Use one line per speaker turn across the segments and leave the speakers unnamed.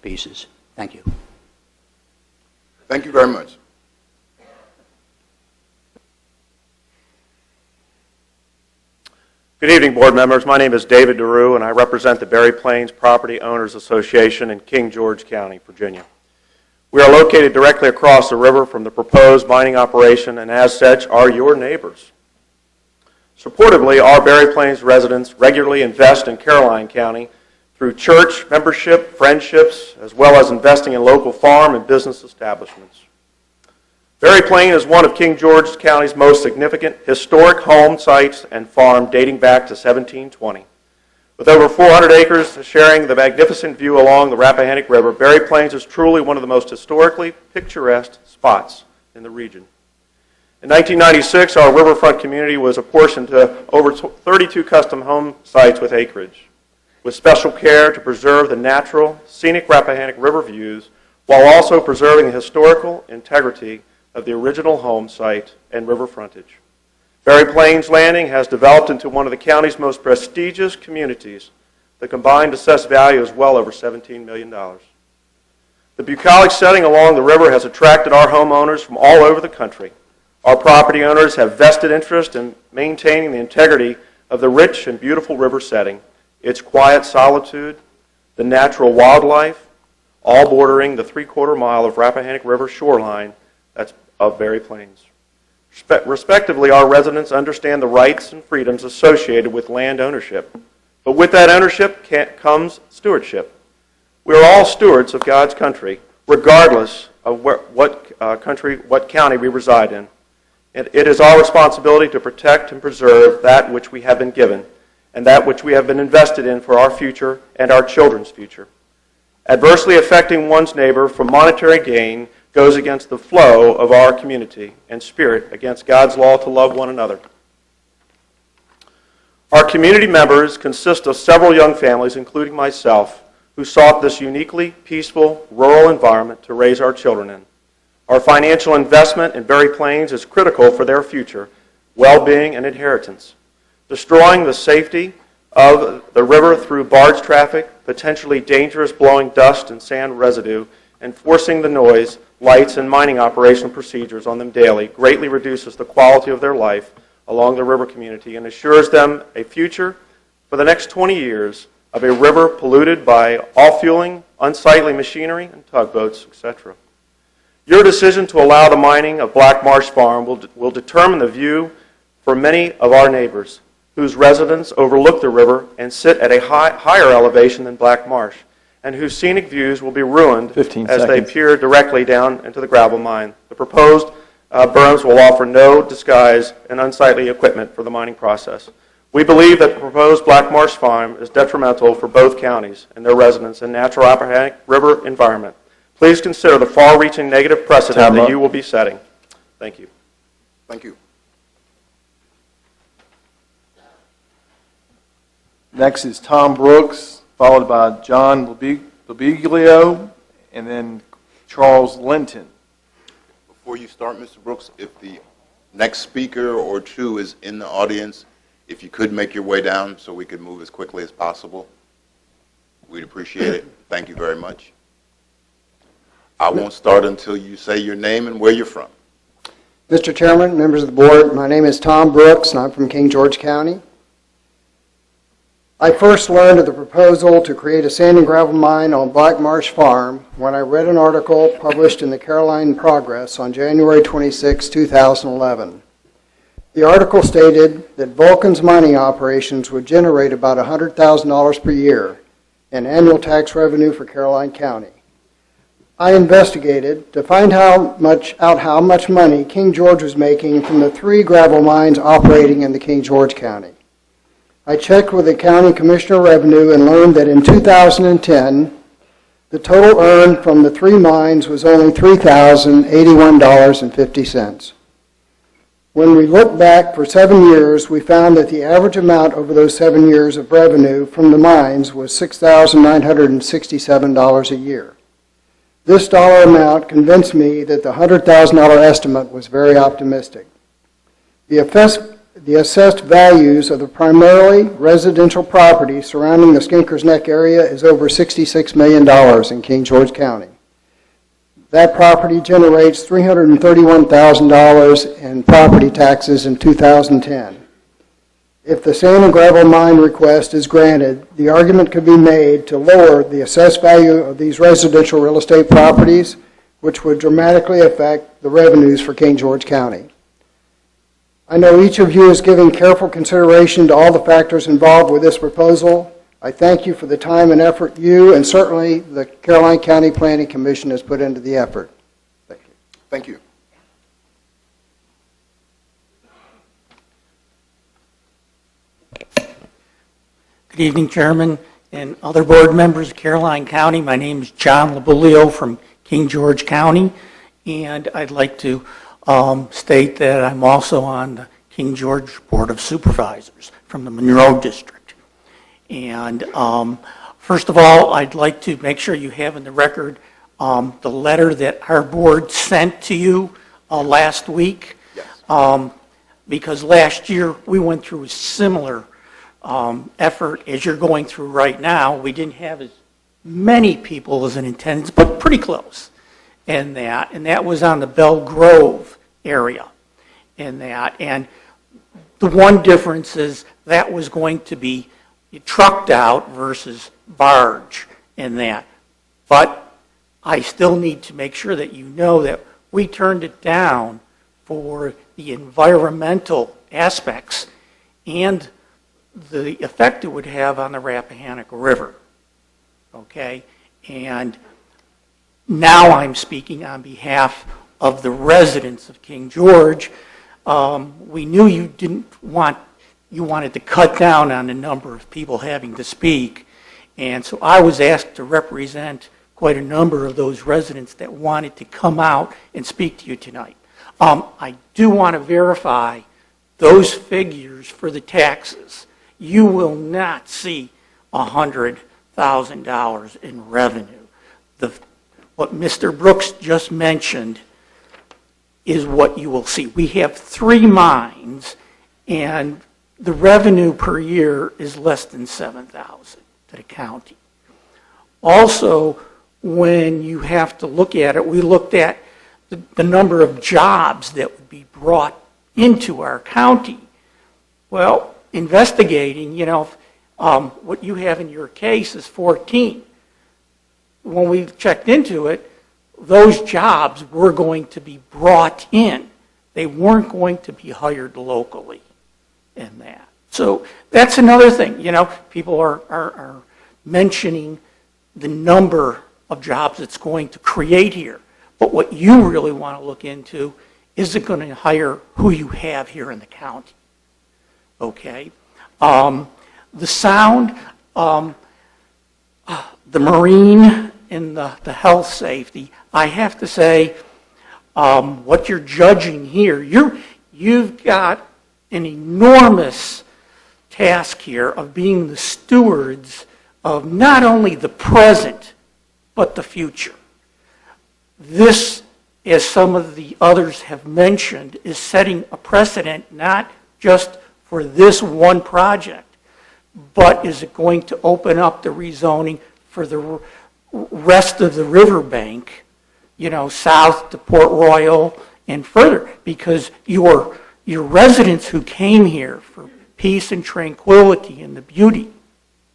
pieces. Thank you.
Thank you very much.
Good evening, board members. My name is David DeRue, and I represent the Berry Plains Property Owners Association in King George County, Virginia. We are located directly across the river from the proposed mining operation, and as such, are your neighbors. Supportively, our Berry Plains residents regularly invest in Caroline County through church membership, friendships, as well as investing in local farm and business establishments. Berry Plains is one of King George County's most significant historic home sites and farm dating back to 1720. With over 400 acres sharing the magnificent view along the Rappahannock River, Berry Plains is truly one of the most historically picturesque spots in the region. In 1996, our riverfront community was apportioned to over 32 custom home sites with acreage, with special care to preserve the natural, scenic Rappahannock River views while also preserving the historical integrity of the original home site and river frontage. Berry Plains Landing has developed into one of the county's most prestigious communities. The combined assessed value is well over $17 million. The bucolic setting along the river has attracted our homeowners from all over the country. Our property owners have vested interest in maintaining the integrity of the rich and beautiful river setting, its quiet solitude, the natural wildlife, all bordering the 3/4 mile of Rappahannock River shoreline that's of Berry Plains. Respectively, our residents understand the rights and freedoms associated with land ownership. But with that ownership comes stewardship. We are all stewards of God's country, regardless of what county we reside in. It is our responsibility to protect and preserve that which we have been given and that which we have been invested in for our future and our children's future. Adversely affecting one's neighbor for monetary gain goes against the flow of our community and spirit, against God's law to love one another. Our community members consist of several young families, including myself, who sought this uniquely peaceful rural environment to raise our children in. Our financial investment in Berry Plains is critical for their future, well-being, and inheritance. Destroying the safety of the river through barge traffic, potentially dangerous blowing dust and sand residue, and forcing the noise, lights, and mining operation procedures on them daily greatly reduces the quality of their life along the river community and assures them a future for the next 20 years of a river polluted by off-fueling, unsightly machinery, and tugboats, etc. Your decision to allow the mining of Black Marsh Farm will determine the view for many of our neighbors whose residents overlook the river and sit at a higher elevation than Black Marsh, and whose scenic views will be ruined as they peer directly down into the gravel mine. The proposed berms will offer no disguise and unsightly equipment for the mining process. We believe that the proposed Black Marsh Farm is detrimental for both counties and their residents and natural Rappahannock River environment. Please consider the far-reaching negative precedent that you will be setting. Thank you.
Thank you.
Next is Tom Brooks, followed by John Lobiglio, and then Charles Linton.
Before you start, Mr. Brooks, if the next speaker or two is in the audience, if you could make your way down so we could move as quickly as possible, we'd appreciate it. Thank you very much. I won't start until you say your name and where you're from.
Mr. Chairman, members of the board, my name is Tom Brooks, and I'm from King George County. I first learned of the proposal to create a sand and gravel mine on Black Marsh Farm when I read an article published in the Caroline Progress on January 26, 2011. The article stated that Vulcan's mining operations would generate about $100,000 per year in annual tax revenue for Caroline County. I investigated to find out how much money King George was making from the 3 gravel mines operating in the King George County. I checked with the County Commissioner of Revenue and learned that in 2010, the total earned from the 3 mines was only $3,081.50. When we looked back for 7 years, we found that the average amount over those 7 years of revenue from the mines was $6,967 a year. This dollar amount convinced me that the $100,000 estimate was very optimistic. The the assessed values of the primarily residential property surrounding the Skinkers Neck area is over $66 million in King George County. That property generates $331,000 in property taxes in 2010. If the sand and gravel mine request is granted, the argument could be made to lower the assessed value of these residential real estate properties, which would dramatically affect the revenues for King George County. I know each of you is giving careful consideration to all the factors involved with this proposal. I thank you for the time and effort you and certainly the Caroline County Planning Commission has put into the effort. Thank you.
Thank you.
Good evening, Chairman and other board members of Caroline County. My name is John Labulio from King George County, and I'd like to state that I'm also on the King George Board of Supervisors from the Monroe District. And first of all, I'd like to make sure you have in the record the letter that our board sent to you last week.
Yes.
Because last year we went through a similar effort as you're going through right now. We didn't have as many people as in attendance, but pretty close in that. And that was on the Bell Grove area in that. And the one difference is that was going to be trucked out versus barge in that. But I still need to make sure that you know that we turned it down for the environmental aspects and the effect it would have on the Rappahannock River. Okay? And now I'm speaking on behalf of the residents of King George. We knew you wanted to cut down on the number of people having to speak. And so I was asked to represent quite a number of those residents that wanted to come out and speak to you tonight. I do want to verify those figures for the taxes. You will not see $100,000 in revenue. What Mr. Brooks just mentioned is what you will see. We have 3 mines, and the revenue per year is less than $7,000 to the county. Also, when you have to look at it, we looked at the number of jobs that would be brought into our county. Well, investigating, what you have in your case is 14. When we checked into it, those jobs were going to be brought in. They weren't going to be hired locally in that. So that's another thing. People are mentioning the number of jobs it's going to create here. But what you really want to look into is it going to hire who you have here in the county. Okay? The sound, the marine, and the health safety, I have to say, what you're judging here, you've got an enormous task here of being the stewards of not only the present, but the future. This, as some of the others have mentioned, is setting a precedent not just for this one project, but is it going to open up the rezoning for the rest of the riverbank, south to Port Royal and further, because your residents who came here for peace and tranquility and the beauty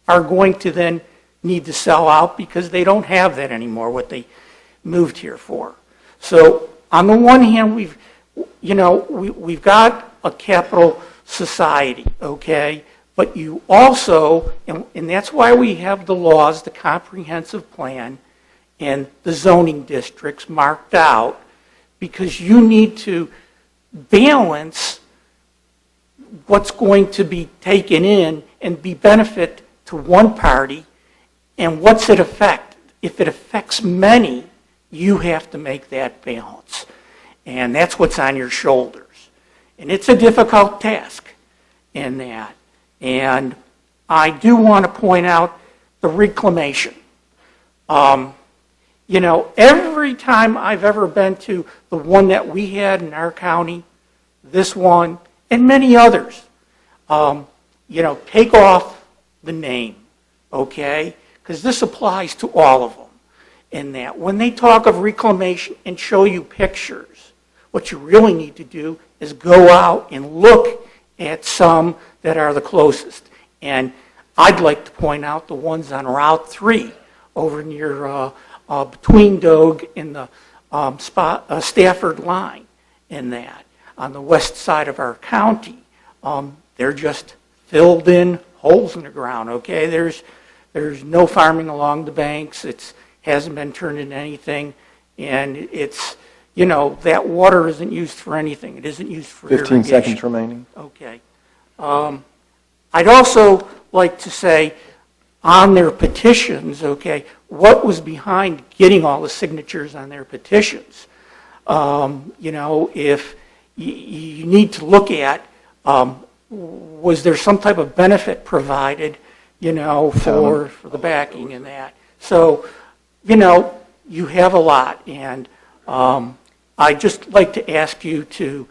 are going to then need to sell out because they don't have that anymore, what they moved here for. So on the one hand, we've got a capital society, okay? But you also, and that's why we have the laws, the comprehensive plan, and the zoning districts marked out, because you need to balance what's going to be taken in and be benefit to one party, and what's it affect. If it affects many, you have to make that balance. And that's what's on your shoulders. And it's a difficult task in that. And I do want to point out the reclamation. Every time I've ever been to the one that we had in our county, this one, and many others. Take off the name, okay? Because this applies to all of them. In that, when they talk of reclamation and show you pictures, what you really need to do is go out and look at some that are the closest. And I'd like to point out the ones on Route 3 over near between Dogue and the Stafford line in that, on the west side of our county. They're just filled in holes in the ground, okay? There's no farming along the banks. It hasn't been turned into anything, and it's, that water isn't used for anything. It isn't used for
15
irrigation.
seconds remaining.
Okay. I'd also like to say, on their petitions, okay, what was behind getting all the signatures on their petitions? If you need to look at, was there some type of benefit provided, for the backing and that? So, you have a lot, and I'd just like to ask you to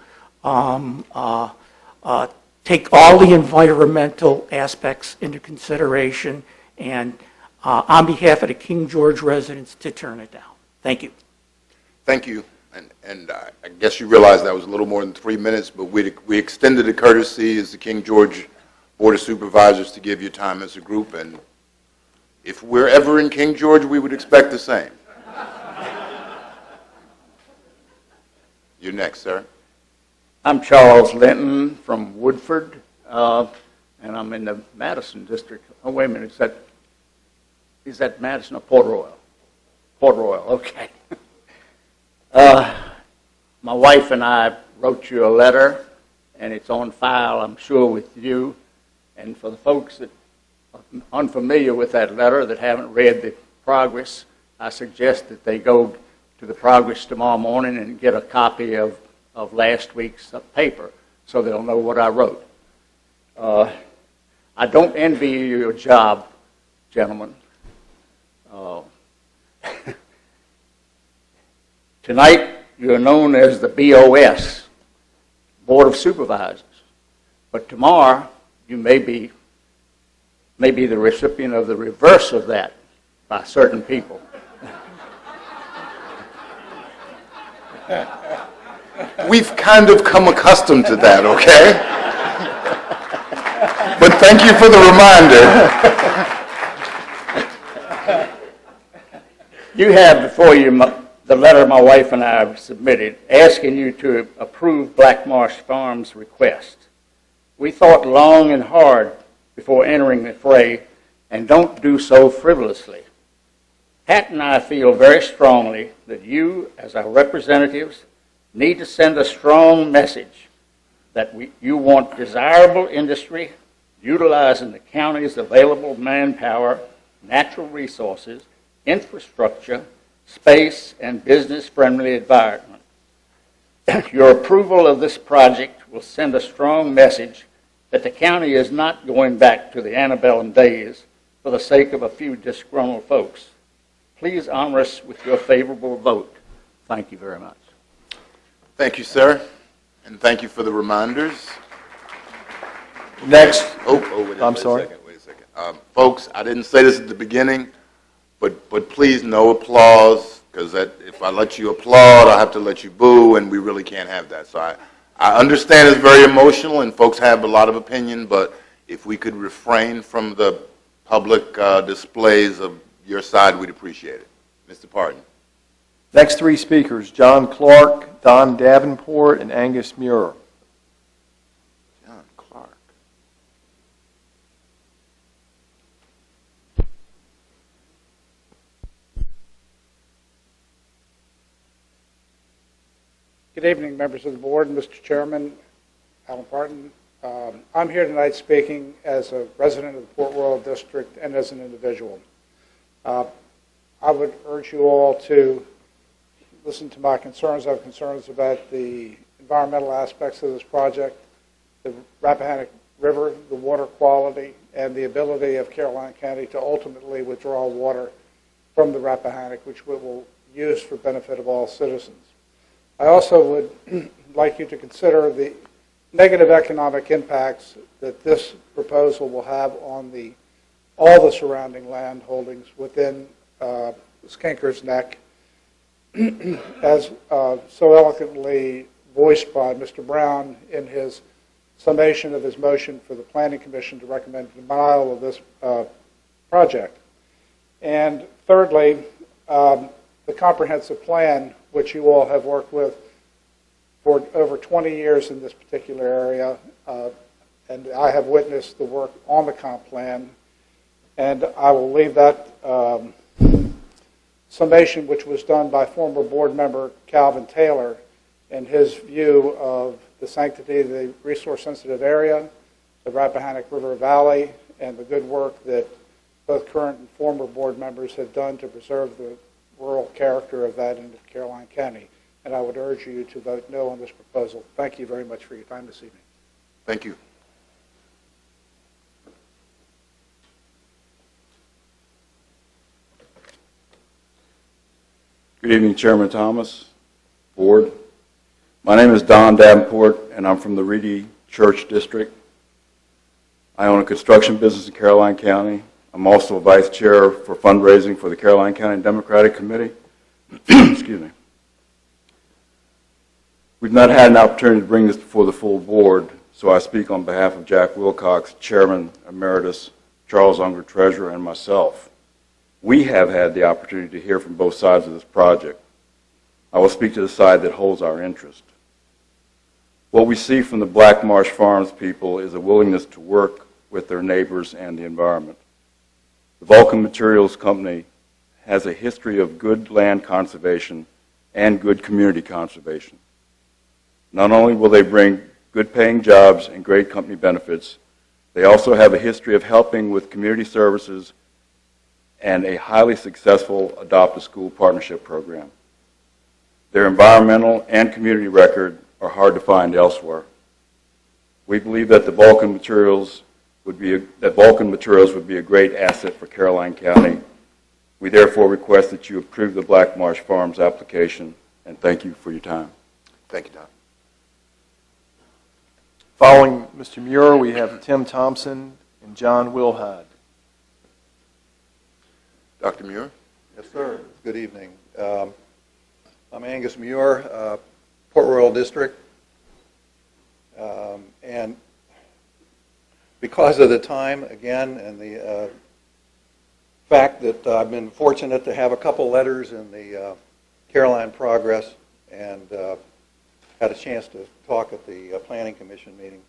take all the environmental aspects into consideration, and on behalf of the King George residents, to turn it down. Thank you.
Thank you. And I guess you realize that was a little more than 3 minutes, but we extended the courtesy as the King George Board of Supervisors to give you time as a group, and if we're ever in King George, we would expect the same. You're next, sir.
I'm Charles Linton from Woodford, and I'm in the Madison district. Oh, wait a minute, is that Madison or Port Royal? Port Royal, okay. My wife and I wrote you a letter, and it's on file, I'm sure, with you. And for the folks that are unfamiliar with that letter, that haven't read the progress, I suggest that they go to the progress tomorrow morning and get a copy of last week's paper so they'll know what I wrote. I don't envy you your job, gentlemen. Tonight, you're known as the BOS, Board of Supervisors. But tomorrow, you may be the recipient of the reverse of that by certain people.
We've kind of come accustomed to that, okay? But thank you for the reminder.
You have before you the letter my wife and I have submitted asking you to approve Black Marsh Farms' request. We thought long and hard before entering the fray, and don't do so frivolously. Pat and I feel very strongly that you, as our representatives, need to send a strong message that you want desirable industry utilizing the county's available manpower, natural resources, infrastructure, space, and business-friendly environment. Your approval of this project will send a strong message that the county is not going back to the antebellum days for the sake of a few disgruntled folks. Please honor us with your favorable vote. Thank you very much.
Thank you, sir, and thank you for the reminders.
Next.
Wait
I'm sorry.
a second. Folks, I didn't say this at the beginning, but please, no applause, because if I let you applaud, I have to let you boo, and we really can't have that. So I understand it's very emotional, and folks have a lot of opinion, but if we could refrain from the public displays of your side, we'd appreciate it. Mr. Parton.
Next three speakers, John Clark, Don Davenport, and Angus Muir.
John Clark.
Good evening, members of the board, Mr. Chairman, Alan Parton. I'm here tonight speaking as a resident of the Port Royal District and as an individual. I would urge you all to listen to my concerns. I have concerns about the environmental aspects of this project, the Rappahannock River, the water quality, and the ability of Caroline County to ultimately withdraw water from the Rappahannock, which we will use for benefit of all citizens. I also would like you to consider the negative economic impacts that this proposal will have on all the surrounding land holdings within Skinker's Neck, as so eloquently voiced by Mr. Brown in his summation of his motion for the Planning Commission to recommend denial of this project. And thirdly, the comprehensive plan, which you all have worked with for over 20 years in this particular area, and I have witnessed the work on the comp plan, and I will leave that summation, which was done by former board member Calvin Taylor, in his view of the sanctity of the resource-sensitive area, the Rappahannock River Valley, and the good work that both current and former board members have done to preserve the rural character of that end of Caroline County. And I would urge you to vote no on this proposal. Thank you very much for your time this evening.
Thank you.
Good evening, Chairman Thomas, Board. My name is Don Davenport, and I'm from the Reedy Church District. I own a construction business in Caroline County. I'm also a vice chair for fundraising for the Caroline County Democratic Committee. Excuse me. We've not had an opportunity to bring this before the full board, so I speak on behalf of Jack Wilcox, Chairman Emeritus, Charles Unger, Treasurer, and myself. We have had the opportunity to hear from both sides of this project. I will speak to the side that holds our interest. What we see from the Black Marsh Farms people is a willingness to work with their neighbors and the environment. The Vulcan Materials Company has a history of good land conservation and good community conservation. Not only will they bring good paying jobs and great company benefits, they also have a history of helping with community services and a highly successful Adopt a School partnership program. Their environmental and community record are hard to find elsewhere. We believe that Vulcan Materials would be a great asset for Caroline County. We therefore request that you approve the Black Marsh Farms application, and thank you for your time.
Thank you, Don.
Following Mr. Muir, we have Tim Thompson and John Willhide.
Dr. Muir?
Yes, sir. Good evening. I'm Angus Muir, Port Royal District. And because of the time, again, and the fact that I've been fortunate to have a couple letters in the Caroline Progress and had a chance to talk at the Planning Commission meeting,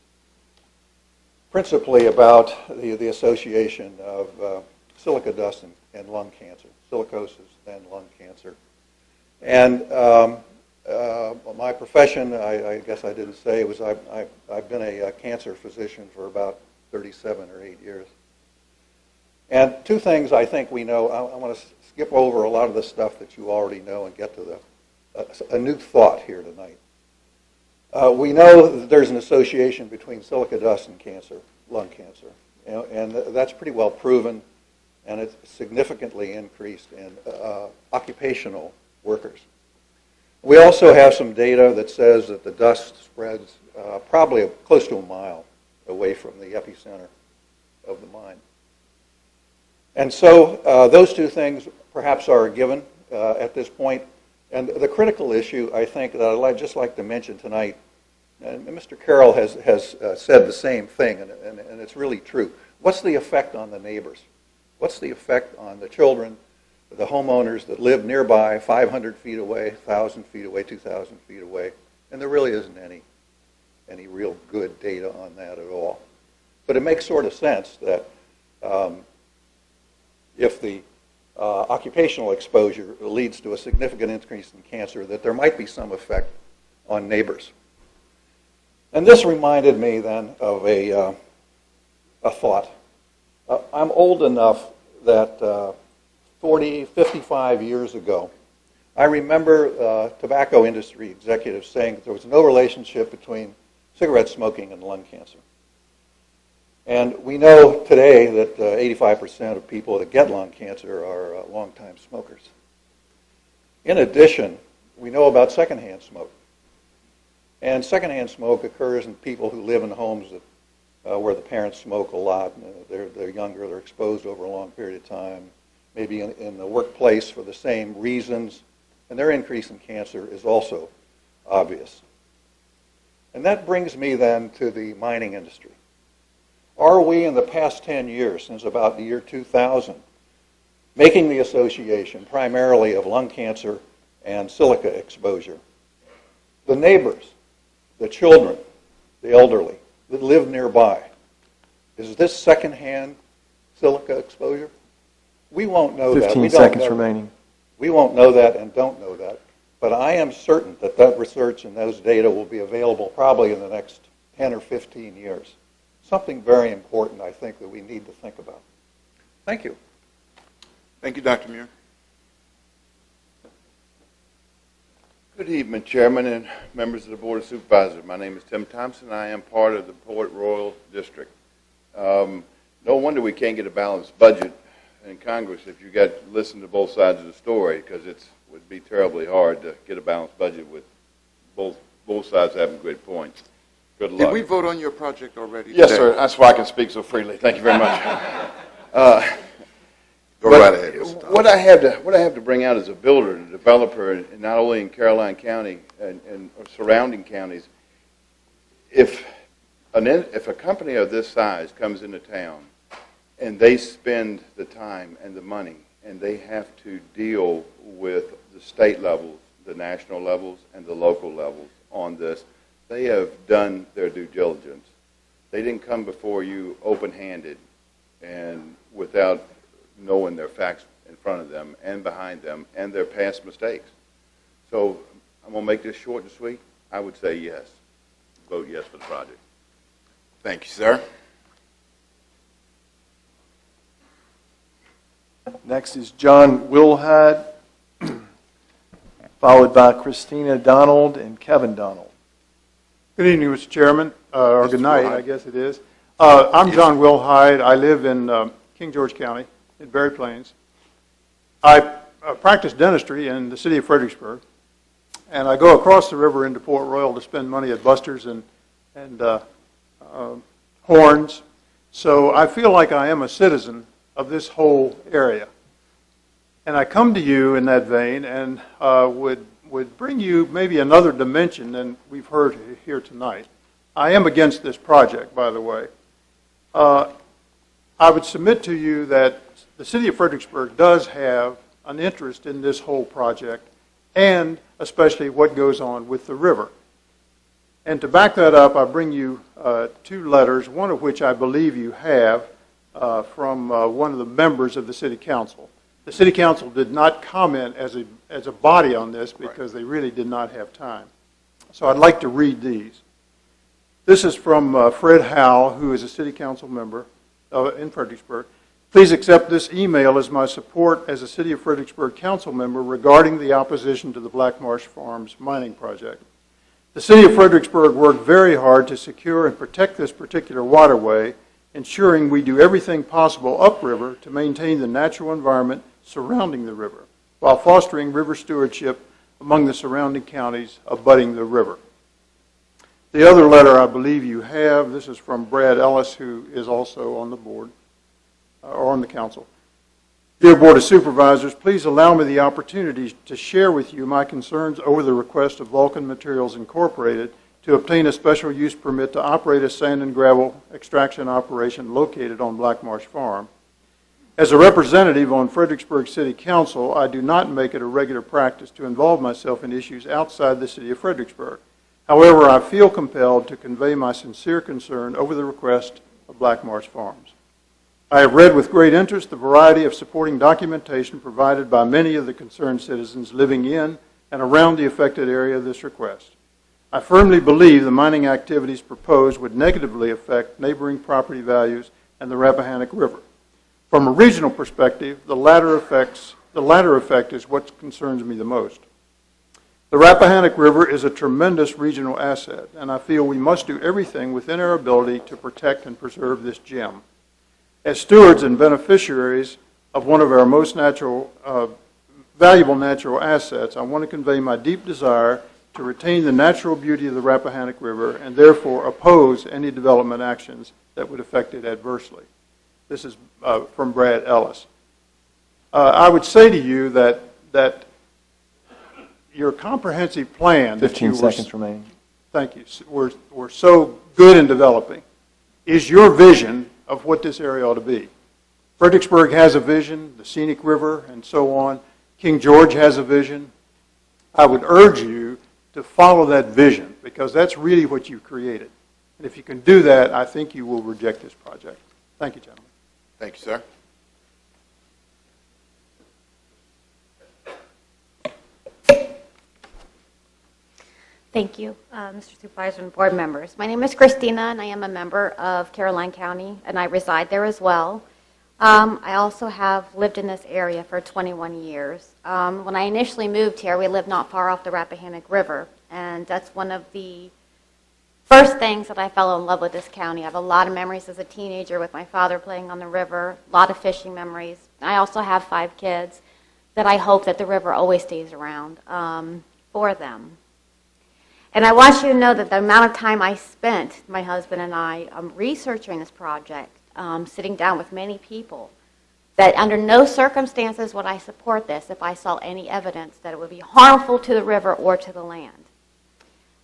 principally about the association of silica dust and lung cancer, silicosis and lung cancer. And my profession, I guess I didn't say, was I've been a cancer physician for about 37 or 8 years. And two things I think we know. I want to skip over a lot of the stuff that you already know and get to a new thought here tonight. We know that there's an association between silica dust and cancer, lung cancer, and that's pretty well proven, and it's significantly increased in occupational workers. We also have some data that says that the dust spreads probably close to a mile away from the epicenter of the mine. And so those two things perhaps are a given at this point. And the critical issue, I think, that I'd just like to mention tonight, and Mr. Carroll has said the same thing, and it's really true. What's the effect on the neighbors? What's the effect on the children, the homeowners that live nearby, 500 feet away, 1,000 feet away, 2,000 feet away? And there really isn't any real good data on that at all. But it makes sort of sense that if the occupational exposure leads to a significant increase in cancer, that there might be some effect on neighbors. And this reminded me then of a thought. I'm old enough that 55 years ago, I remember tobacco industry executives saying that there was no relationship between cigarette smoking and lung cancer. And we know today that 85% of people that get lung cancer are long-time smokers. In addition, we know about secondhand smoke. And secondhand smoke occurs in people who live in homes that, where the parents smoke a lot. And they're younger, they're exposed over a long period of time, maybe in the workplace for the same reasons, and their increase in cancer is also obvious. And that brings me then to the mining industry. Are we, in the past 10 years, since about the year 2000, making the association primarily of lung cancer and silica exposure? The neighbors, the children, the elderly that live nearby, is this secondhand silica exposure? We won't know that.
15
We don't
seconds
know.
remaining.
We won't know that and don't know that. But I am certain that that research and those data will be available probably in the next 10 or 15 years. Something very important, I think, that we need to think about. Thank you.
Thank you, Dr. Muir.
Good evening, Chairman and members of the Board of Supervisors. My name is Tim Thompson. I am part of the Port Royal District. No wonder we can't get a balanced budget in Congress if you listen to both sides of the story, because it would be terribly hard to get a balanced budget with both sides having great points. Good luck.
Did we vote on your project already?
Yes,
today?
sir. That's why I can speak so freely. Thank you very much.
Go right ahead, Mr. Thompson.
What I have to bring out as a builder and a developer, and not only in Caroline County and surrounding counties, if a company of this size comes into town and they spend the time and the money and they have to deal with the state levels, the national levels, and the local levels on this, they have done their due diligence. They didn't come before you open-handed and without knowing their facts in front of them and behind them and their past mistakes. So I'm going to make this short and sweet. I would say yes. Vote yes for the project.
Thank you, sir.
Next is John Willhide, followed by Christina Donald and Kevin Donald.
Good evening, Mr. Chairman, or
Mr.
good night,
Willhide.
I guess it is. I'm John Willhide. I live in King George County, in Berry Plains. I practice dentistry in the city of Fredericksburg, and I go across the river into Port Royal to spend money at Buster's and Horns. So I feel like I am a citizen of this whole area. And I come to you in that vein and would bring you maybe another dimension than we've heard here tonight. I am against this project, by the way. I would submit to you that the city of Fredericksburg does have an interest in this whole project, and especially what goes on with the river. And to back that up, I bring you two letters, one of which I believe you have from one of the members of the city council. The city council did not comment as a body on this because they really did not have time. So I'd like to read these. This is from Fred Howell, who is a city council member in Fredericksburg. Please accept this email as my support as a City of Fredericksburg council member regarding the opposition to the Black Marsh Farms mining project. The City of Fredericksburg worked very hard to secure and protect this particular waterway, ensuring we do everything possible upriver to maintain the natural environment surrounding the river, while fostering river stewardship among the surrounding counties abutting the river. The other letter I believe you have, this is from Brad Ellis, who is also on the board, or on the council. Dear Board of Supervisors, please allow me the opportunity to share with you my concerns over the request of Vulcan Materials Incorporated to obtain a special use permit to operate a sand and gravel extraction operation located on Black Marsh Farm. As a representative on Fredericksburg City Council, I do not make it a regular practice to involve myself in issues outside the city of Fredericksburg. However, I feel compelled to convey my sincere concern over the request of Black Marsh Farms. I have read with great interest the variety of supporting documentation provided by many of the concerned citizens living in and around the affected area of this request. I firmly believe the mining activities proposed would negatively affect neighboring property values and the Rappahannock River. From a regional perspective, the latter effect is what concerns me the most. The Rappahannock River is a tremendous regional asset, and I feel we must do everything within our ability to protect and preserve this gem. As stewards and beneficiaries of one of our most valuable natural assets, I want to convey my deep desire to retain the natural beauty of the Rappahannock River and therefore oppose any development actions that would affect it adversely. This is from Brad Ellis. I would say to you that your comprehensive plan that
15
you
seconds remaining.
Thank you. We're so good in developing is your vision of what this area ought to be. Fredericksburg has a vision, the scenic river and so on. King George has a vision. I would urge you to follow that vision because that's really what you created. And if you can do that, I think you will reject this project. Thank you, gentlemen.
Thank you, sir.
Thank you, Mr. Supervisor and board members. My name is Christina, and I am a member of Caroline County, and I reside there as well. I also have lived in this area for 21 years. When I initially moved here, we lived not far off the Rappahannock River, and that's one of the first things that I fell in love with this county. I have a lot of memories as a teenager with my father playing on the river, a lot of fishing memories. I also have 5 kids that I hope that the river always stays around for them. And I want you to know that the amount of time I spent, my husband and I, researching this project, sitting down with many people, that under no circumstances would I support this if I saw any evidence that it would be harmful to the river or to the land.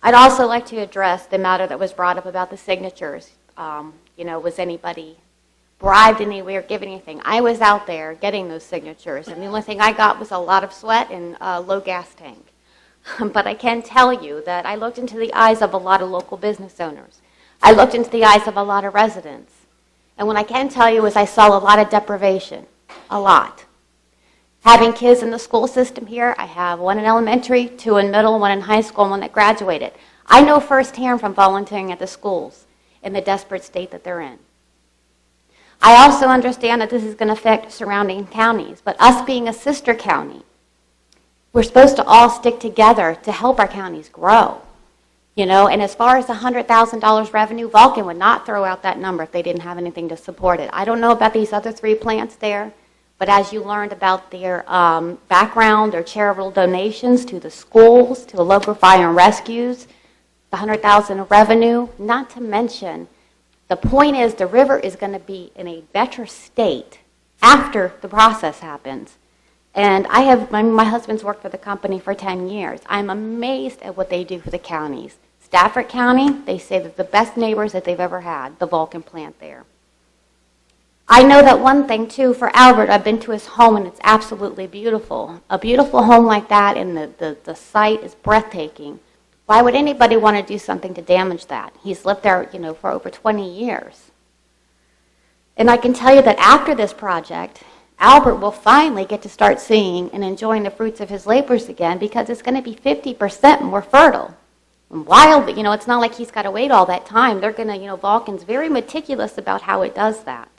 I'd also like to address the matter that was brought up about the signatures. Was anybody bribed anywhere, given anything? I was out there getting those signatures, and the only thing I got was a lot of sweat and a low gas tank. But I can tell you that I looked into the eyes of a lot of local business owners. I looked into the eyes of a lot of residents. And what I can tell you is I saw a lot of deprivation, a lot. Having kids in the school system here, I have 1 in elementary, 2 in middle, 1 in high school, and 1 that graduated. I know firsthand from volunteering at the schools in the desperate state that they're in. I also understand that this is going to affect surrounding counties, but us being a sister county, we're supposed to all stick together to help our counties grow. And as far as the $100,000 revenue, Vulcan would not throw out that number if they didn't have anything to support it. I don't know about these other 3 plants there, but as you learned about their background, their charitable donations to the schools, to the local fire and rescues, the $100,000 of revenue, not to mention, the point is the river is going to be in a better state after the process happens. And my husband's worked for the company for 10 years. I'm amazed at what they do for the counties. Stafford County, they say that the best neighbors that they've ever had, the Vulcan plant there. I know that one thing, too, for Albert, I've been to his home, and it's absolutely beautiful. A beautiful home like that, and the site is breathtaking. Why would anybody want to do something to damage that? He's lived there, for over 20 years. And I can tell you that after this project, Albert will finally get to start seeing and enjoying the fruits of his labors again because it's going to be 50% more fertile. And wild, it's not like he's got to wait all that time. They're going to, Vulcan's very meticulous about how it does that.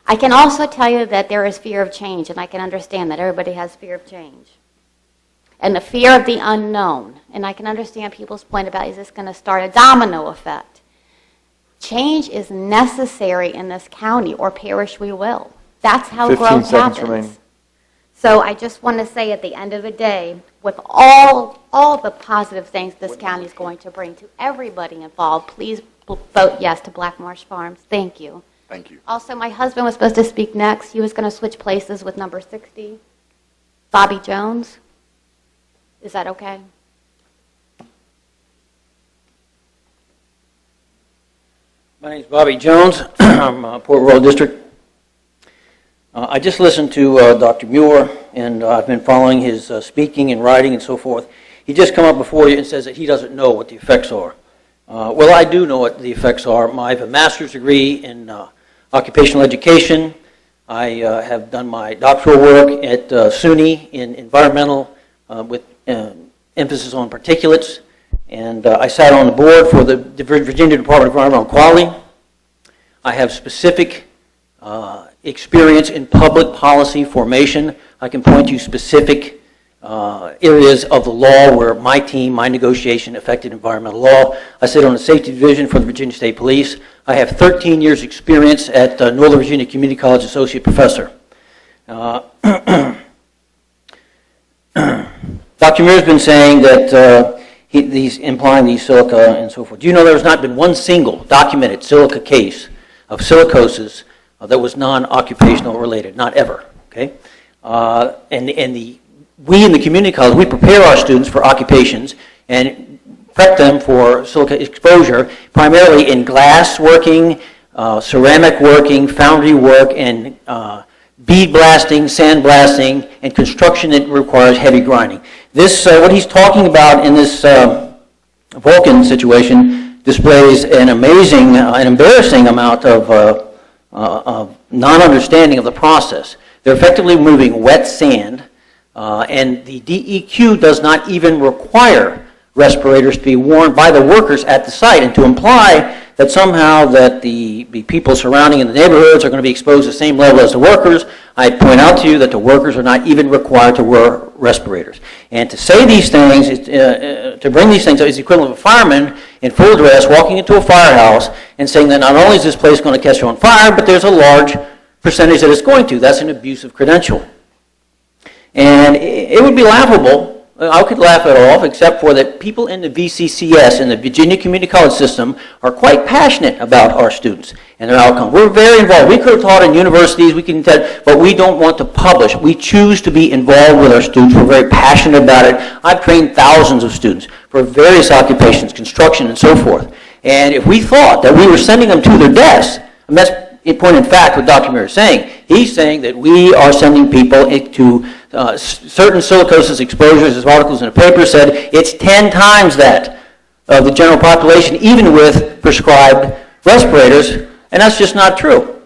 I can also tell you that there is fear of change, and I can understand that everybody has fear of change. And the fear of the unknown. And I can understand people's point about, is this going to start a domino effect? Change is necessary in this county, or perish we will. That's how
15
growth
seconds
happens.
remaining.
So I just want to say at the end of the day, with all the positive things this county is going to bring to everybody involved, please vote yes to Black Marsh Farms. Thank you.
Thank you.
Also, my husband was supposed to speak next. He was going to switch places with number 60, Bobby Jones. Is that okay?
My name is Bobby Jones. I'm Port Royal District. I just listened to Dr. Muir, and I've been following his speaking and writing and so forth. He just come up before you and says that he doesn't know what the effects are. Well, I do know what the effects are. I have a master's degree in occupational education. I have done my doctoral work at SUNY in environmental with emphasis on particulates. And I sat on the board for the Virginia Department of Environmental Quality. I have specific experience in public policy formation. I can point to specific areas of the law where my team, my negotiation affected environmental law. I sit on the safety division for the Virginia State Police. I have 13 years experience at Northern Virginia Community College associate professor. Dr. Muir's been saying that he's implying these silica and so forth. Do you know there's not been one single documented silica case of silicosis that was non-occupational related? Not ever, okay? We in the community college, we prepare our students for occupations and prep them for silica exposure, primarily in glass working, ceramic working, foundry work, and bead blasting, sand blasting, and construction that requires heavy grinding. This, what he's talking about in this Vulcan situation displays an amazing, an embarrassing amount of non-understanding of the process. They're effectively moving wet sand, and the DEQ does not even require respirators to be worn by the workers at the site, and to imply that somehow that the people surrounding in the neighborhoods are going to be exposed to the same level as the workers, I point out to you that the workers are not even required to wear respirators. And to say these things, to bring these things up is the equivalent of a fireman in full dress walking into a firehouse and saying that not only is this place going to catch on fire, but there's a large percentage that it's going to. That's an abusive credential. And it would be laughable. I could laugh it off, except for that people in the VCCS, in the Virginia Community College System, are quite passionate about our students and their outcome. We're very involved. We could have taught in universities, but we don't want to publish. We choose to be involved with our students. We're very passionate about it. I've trained thousands of students for various occupations, construction and so forth. And if we thought that we were sending them to their deaths, and that's in point in fact what Dr. Muir is saying. He's saying that we are sending people to certain silicosis exposures, as articles in the paper said, it's 10 times that of the general population, even with prescribed respirators, and that's just not true.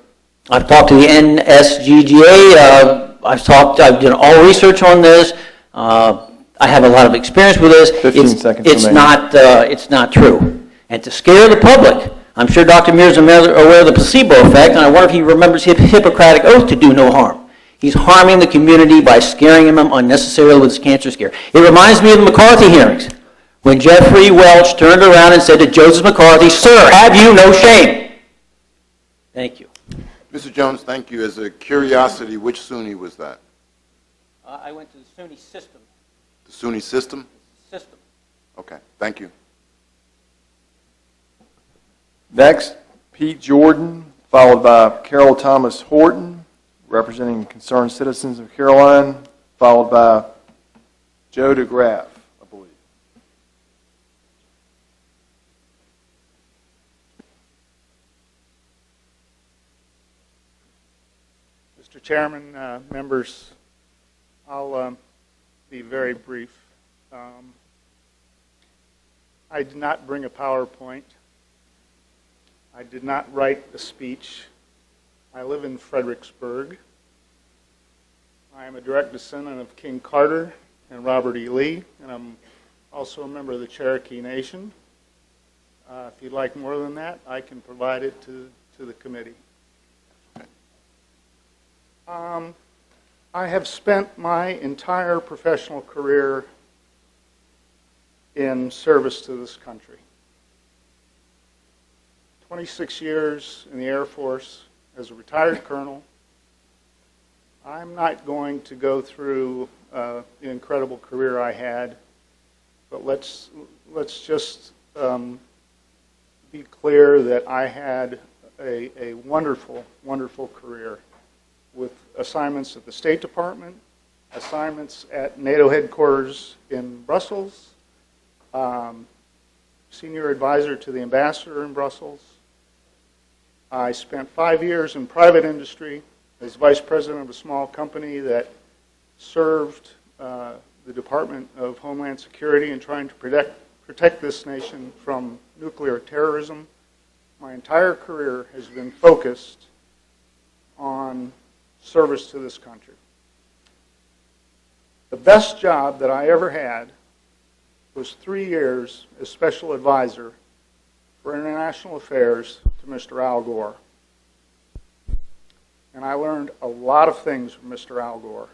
I've talked to the NSGGA, I've done all research on this, I have a lot of experience with this.
15 seconds
it's
remaining.
it's not true. And to scare the public, I'm sure Dr. Muir is aware of the placebo effect, and I wonder if he remembers his Hippocratic oath to do no harm. He's harming the community by scaring them unnecessarily with his cancer scare. It reminds me of the McCarthy hearings, when Jeffrey Welch turned around and said to Joseph McCarthy, "Sir, have you no shame?" Thank you.
Mr. Jones, thank you. As a curiosity, which SUNY was that?
I went to the SUNY system.
The SUNY system?
System.
Okay, thank you.
Next, Pete Jordan, followed by Carol Thomas Horton, representing Concerned Citizens of Caroline, followed by Joe DeGraff, I believe.
Mr. Chairman, members, I'll be very brief. I did not bring a PowerPoint. I did not write a speech. I live in Fredericksburg. I am a direct descendant of King Carter and Robert E. Lee, and I'm also a member of the Cherokee Nation. If you'd like more than that, I can provide it to the committee. I have spent my entire professional career in service to this country. 26 years in the Air Force as a retired colonel. I'm not going to go through the incredible career I had, but let's just be clear that I had a wonderful, wonderful career with assignments at the State Department, assignments at NATO headquarters in Brussels, senior advisor to the ambassador in Brussels. I spent 5 years in private industry as vice president of a small company that served the Department of Homeland Security in trying to protect this nation from nuclear terrorism. My entire career has been focused on service to this country. The best job that I ever had was 3 years as special advisor for international affairs to Mr. Al Gore. And I learned a lot of things from Mr. Al Gore.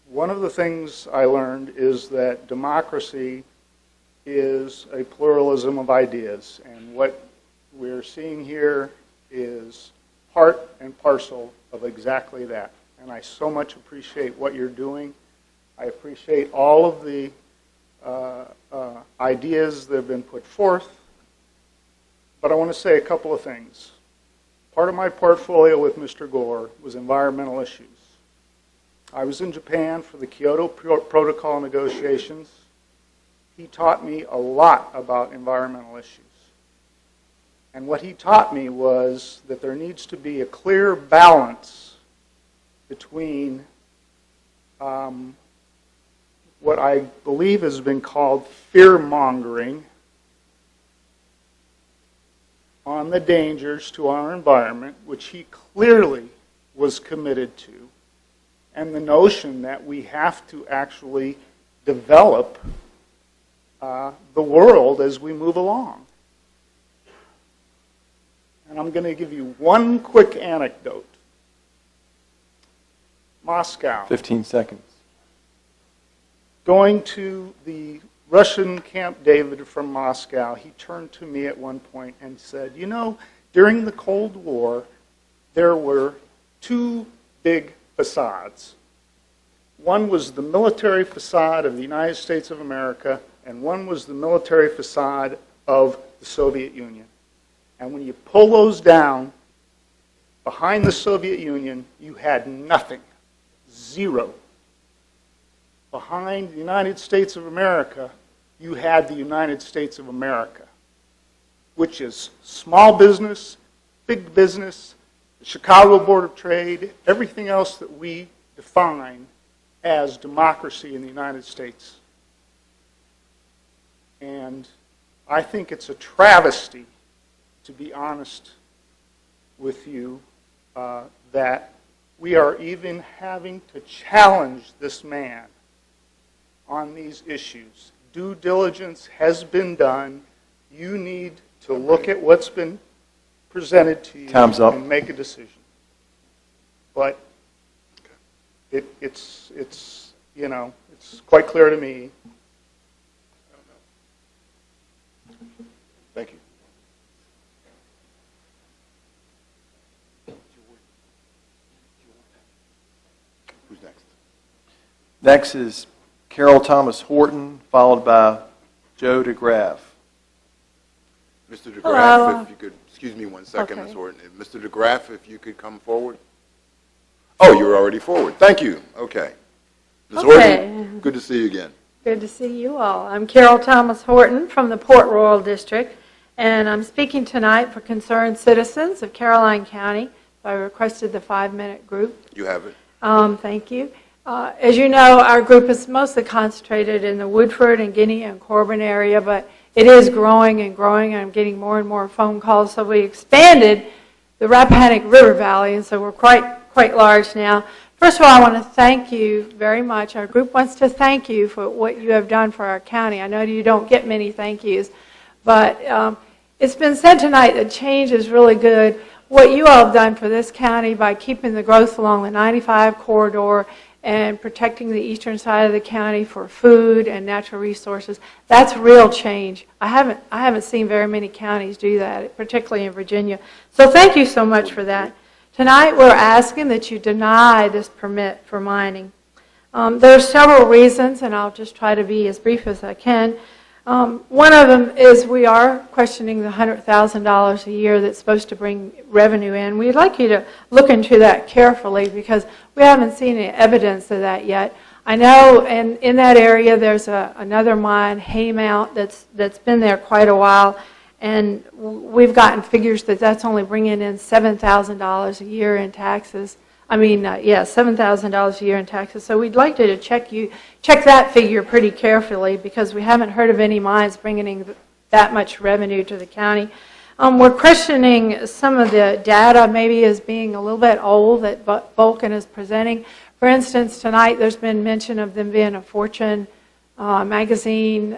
One of the things I learned is that democracy is a pluralism of ideas, and what we're seeing here is part and parcel of exactly that. and I so much appreciate what you're doing. I appreciate all of the ideas that have been put forth, but I want to say a couple of things. Part of my portfolio with Mr. Gore was environmental issues. I was in Japan for the Kyoto Protocol negotiations. He taught me a lot about environmental issues. And what he taught me was that there needs to be a clear balance between what I believe has been called fear-mongering on the dangers to our environment, which he clearly was committed to, and the notion that we have to actually develop the world as we move along. And I'm going to give you one quick anecdote. Moscow.
15 seconds.
Going to the Russian Camp David from Moscow, he turned to me at one point and said, you know, during the Cold War, there were two big facades. One was the military facade of the United States of America, and one was the military facade of the Soviet Union. And when you pull those down, behind the Soviet Union, you had nothing. Zero. Behind the United States of America, you had the United States of America, which is small business, big business, the Chicago Board of Trade, everything else that we define as democracy in the United States. And I think it's a travesty, to be honest with you, that we are even having to challenge this man on these issues. Due diligence has been done. You need to look at what's been presented to you
Time's up.
and make a decision. But it's you know, it's quite clear to me.
Thank you. Who's next?
Next is Carol Thomas Horton, followed by Joe DeGraff.
Mr. DeGraff,
Hello.
if you could, excuse me one second,
Okay.
Ms. Horton. Mr. DeGraff, if you could come forward. Oh, you're already forward. Thank you. Okay. Ms.
Okay.
Horton, good to see you again.
Good to see you all. I'm Carol Thomas Horton from the Port Royal District, and I'm speaking tonight for concerned citizens of Caroline County. I requested the 5-minute group.
You have it.
Thank you. As you know, our group is mostly concentrated in the Woodford and Guinea and Corbin area, but it is growing and growing. I'm getting more and more phone calls, so we expanded the Rappahannock River Valley, and so we're quite large now. First of all, I want to thank you very much. Our group wants to thank you for what you have done for our county. I know you don't get many thank yous, but it's been said tonight that change is really good. What you all have done for this county by keeping the growth along the 95 corridor and protecting the eastern side of the county for food and natural resources, that's real change. I haven't seen very many counties do that, particularly in Virginia. So thank you so much for that. Tonight we're asking that you deny this permit for mining. There are several reasons, and I'll just try to be as brief as I can. One of them is we are questioning the $100,000 a year that's supposed to bring revenue in. We'd like you to look into that carefully because we haven't seen any evidence of that yet. I know in that area there's another mine, Haymount, that's been there quite a while, and we've gotten figures that that's only bringing in $7,000 a year in taxes. $7,000 a year in taxes. So we'd like you to check that figure pretty carefully because we haven't heard of any mines bringing in that much revenue to the county. We're questioning some of the data maybe as being a little bit old that Vulcan is presenting. For instance, tonight there's been mention of them being a Fortune magazine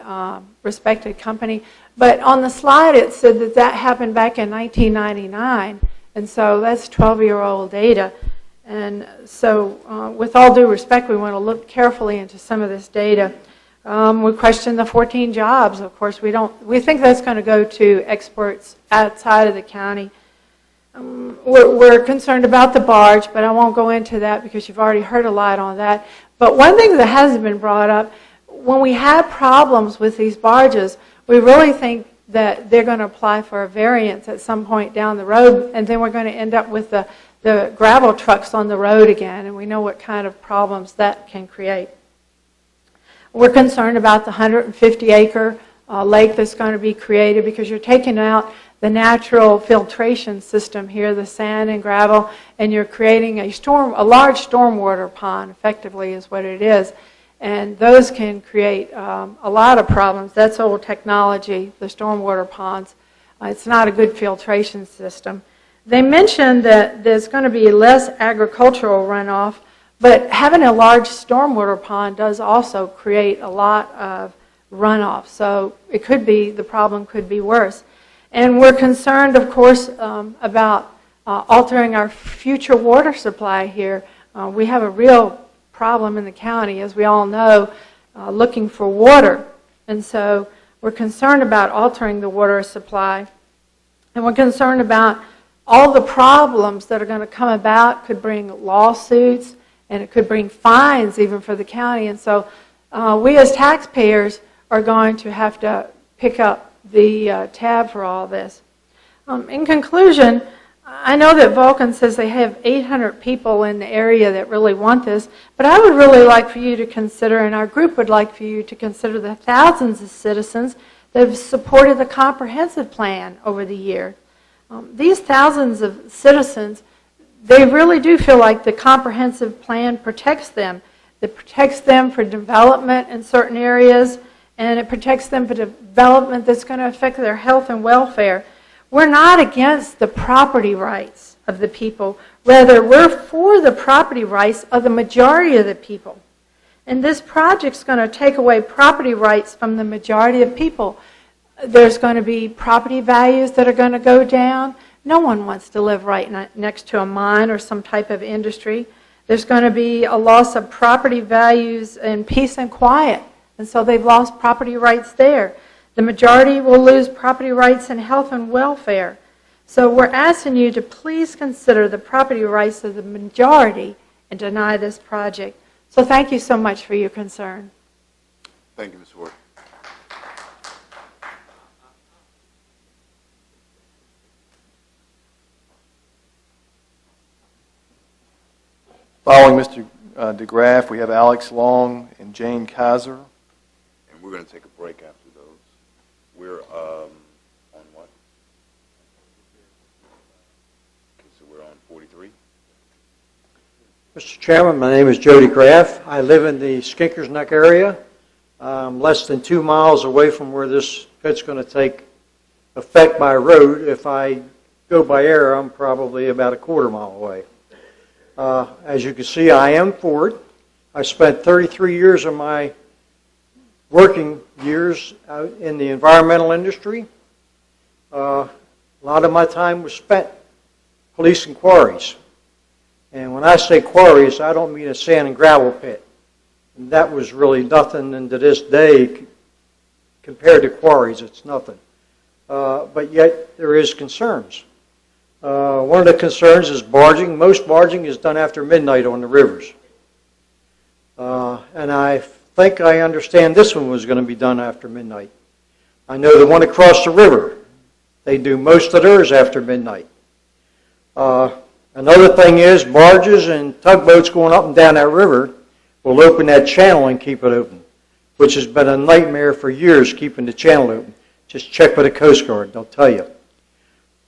respected company, but on the slide it said that happened back in 1999, and so that's 12-year-old data. And so with all due respect, we want to look carefully into some of this data. We question the 14 jobs. Of course, we think that's going to go to experts outside of the county. We're concerned about the barge, but I won't go into that because you've already heard a lot on that. But one thing that hasn't been brought up, when we have problems with these barges, we really think that they're going to apply for a variance at some point down the road, and then we're going to end up with the gravel trucks on the road again, and we know what kind of problems that can create. We're concerned about the 150-acre lake that's going to be created because you're taking out the natural filtration system here, the sand and gravel, and you're creating a large stormwater pond, effectively is what it is. And those can create a lot of problems. That's old technology, the stormwater ponds. It's not a good filtration system. They mentioned that there's going to be less agricultural runoff, but having a large stormwater pond does also create a lot of runoff. So it could be, the problem could be worse. And we're concerned, of course, about altering our future water supply here. We have a real problem in the county, as we all know, looking for water. And so we're concerned about altering the water supply. And we're concerned about all the problems that are going to come about. Could bring lawsuits, and it could bring fines even for the county. And so we as taxpayers are going to have to pick up the tab for all this. In conclusion, I know that Vulcan says they have 800 people in the area that really want this, but I would really like for you to consider, and our group would like for you to consider, the thousands of citizens that have supported the comprehensive plan over the year. These thousands of citizens, they really do feel like the comprehensive plan protects them. It protects them for development in certain areas, and it protects them for development that's going to affect their health and welfare. We're not against the property rights of the people. Rather, we're for the property rights of the majority of the people. And this project's going to take away property rights from the majority of people. There's going to be property values that are going to go down. No one wants to live right next to a mine or some type of industry. There's going to be a loss of property values and peace and quiet. And so they've lost property rights there. The majority will lose property rights in health and welfare. So we're asking you to please consider the property rights of the majority and deny this project. So thank you so much for your concern.
Thank you, Ms. Horton.
Following Mr. DeGraff, we have Alex Long and Jane Kaiser.
And we're going to take a break after those. We're on what? Okay, so we're on 43.
Mr. Chairman, my name is Jody Graff. I live in the Skinkers Neck area. Less than 2 miles away from where this pit's going to take effect by road. If I go by air, I'm probably about a quarter mile away. As you can see, I am for it. I spent 33 years of my working years out in the environmental industry. A lot of my time was spent policing quarries. And when I say quarries, I don't mean a sand and gravel pit. And that was really nothing, and to this day, compared to quarries, it's nothing. But yet, there is concerns. One of the concerns is barging. Most barging is done after midnight on the rivers. And I think I understand this one was going to be done after midnight. I know the one across the river, they do most of theirs after midnight. Another thing is barges and tugboats going up and down that river will open that channel and keep it open, which has been a nightmare for years, keeping the channel open. Just check with the Coast Guard, they'll tell you.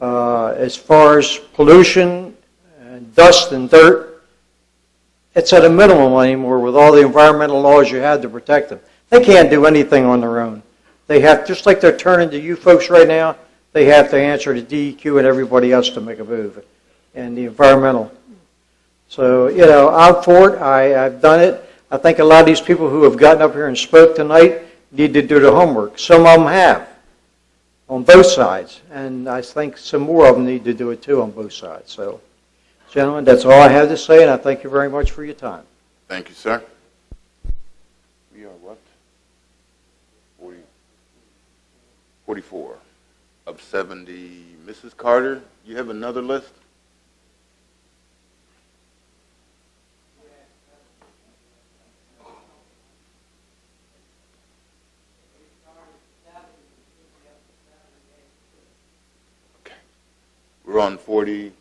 As far as pollution, and dust and dirt, it's at a minimum anymore with all the environmental laws you have to protect them. They can't do anything on their own. They have, just like they're turning to you folks right now, they have to answer to DEQ and everybody else to make a move, and the environmental. So, you know, I'm for it. I've done it. I think a lot of these people who have gotten up here and spoke tonight need to do their homework. Some of them have, on both sides, and I think some more of them need to do it too on both sides. So, gentlemen, that's all I have to say, and I thank you very much for your time.
Thank you, sir. We are what? 44. of 70. Mrs. Carter, you have another list? We're on 44.